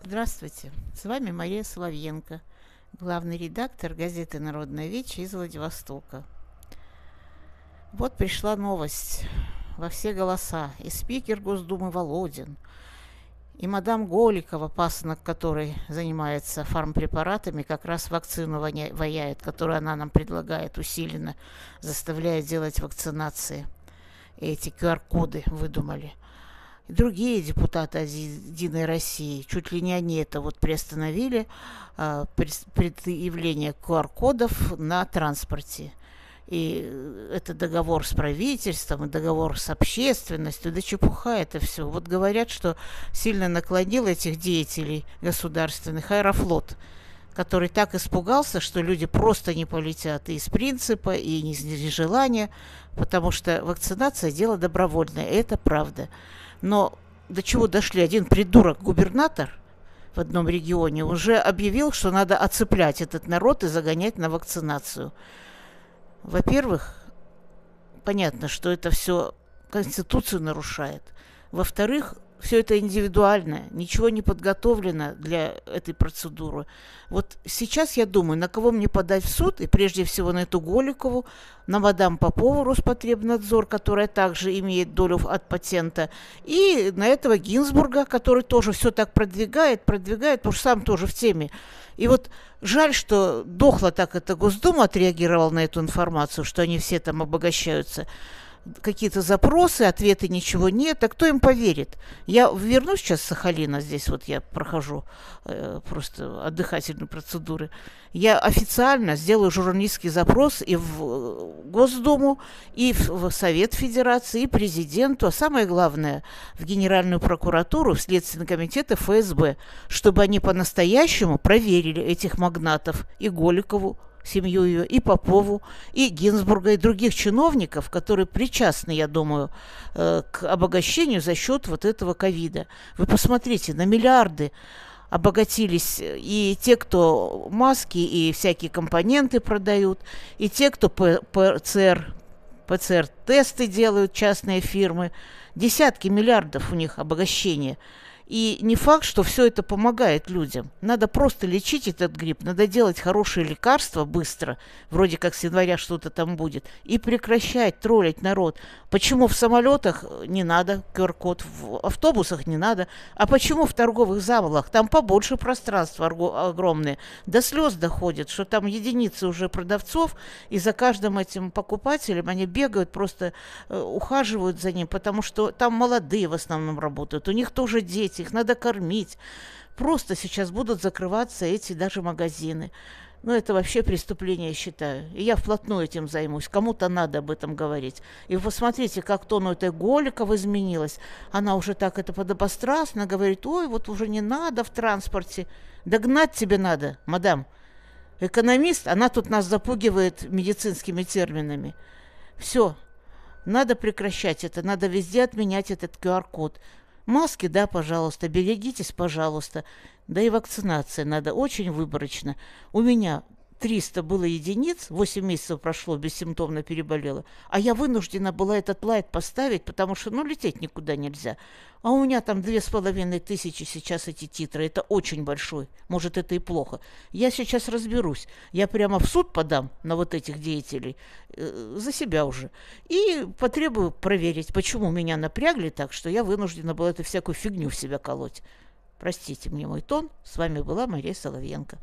Здравствуйте, с вами Мария Соловьенко, главный редактор газеты «Народная Вечь» из Владивостока. Вот пришла новость во все голоса. И спикер Госдумы Володин, и мадам Голикова, пасынок которой занимается фармпрепаратами, как раз вакцину ваяет, которую она нам предлагает усиленно, заставляя делать вакцинации. Эти QR-коды выдумали. Другие депутаты от «Единой России», чуть ли не они это вот приостановили, предъявление QR-кодов на транспорте. И это договор с правительством, и договор с общественностью, да чепуха это все. Вот говорят, что сильно наклонил этих деятелей государственных Аэрофлот, который так испугался, что люди просто не полетят и из принципа, и не из желания, потому что вакцинация – дело добровольное, это правда. Но до чего дошли? Один придурок-губернатор в одном регионе уже объявил, что надо оцеплять этот народ и загонять на вакцинацию. Во-первых, понятно, что это все Конституцию нарушает. Во-вторых, все это индивидуально, ничего не подготовлено для этой процедуры. Вот сейчас я думаю, на кого мне подать в суд, и прежде всего на эту Голикову, на мадам Попову, Роспотребнадзор, которая также имеет долю от патента, и на этого Гинзбурга, который тоже все так продвигает, потому что сам тоже в теме. И вот жаль, что дохло так эта Госдума отреагировала на эту информацию, что они все там обогащаются. Какие-то запросы, ответы ничего нет, а кто им поверит? Я вернусь сейчас с Сахалина, здесь вот я прохожу просто отдыхательные процедуры. Я официально сделаю журналистский запрос и в Госдуму, и в Совет Федерации, и президенту, а самое главное, в Генеральную прокуратуру, в Следственный комитет и ФСБ, чтобы они по-настоящему проверили этих магнатов и Голикову, семью ее, и Попову, и Гинзбурга, и других чиновников, которые причастны, я думаю, к обогащению за счет вот этого ковида. Вы посмотрите, на миллиарды обогатились и те, кто маски и всякие компоненты продают, и те, кто ПЦР-тесты делают, частные фирмы. Десятки миллиардов у них обогащения. И не факт, что все это помогает людям. Надо просто лечить этот грипп, надо делать хорошие лекарства быстро, вроде как с января что-то там будет, и прекращать троллить народ. Почему в самолетах не надо QR-код, в автобусах не надо, а почему в торговых залах? Там побольше пространства огромное. До слез доходит, что там единицы уже продавцов, и за каждым этим покупателем они бегают, просто ухаживают за ним, потому что там молодые в основном работают, у них тоже дети, их надо кормить. Просто сейчас будут закрываться эти даже магазины. Ну, это вообще преступление, я считаю. И я вплотную этим займусь. Кому-то надо об этом говорить. И вы посмотрите, как тону этой Голикова изменилась. Она уже так это подобострастно говорит: ой, вот уже не надо в транспорте. Догнать тебе надо, мадам. Экономист, она тут нас запугивает медицинскими терминами. Все. Надо прекращать это. Надо везде отменять этот QR-код. Маски, да, пожалуйста, берегитесь, пожалуйста. Да и вакцинация надо очень выборочно. У меня 300 было единиц, 8 месяцев прошло, бессимптомно переболела. А я вынуждена была этот лайт поставить, потому что, лететь никуда нельзя. А у меня там 2500 сейчас эти титры. Это очень большой. Может, это и плохо. Я сейчас разберусь. Я прямо в суд подам на вот этих деятелей за себя уже. И потребую проверить, почему меня напрягли так, что я вынуждена была эту всякую фигню в себя колоть. Простите мне мой тон. С вами была Мария Соловьенко.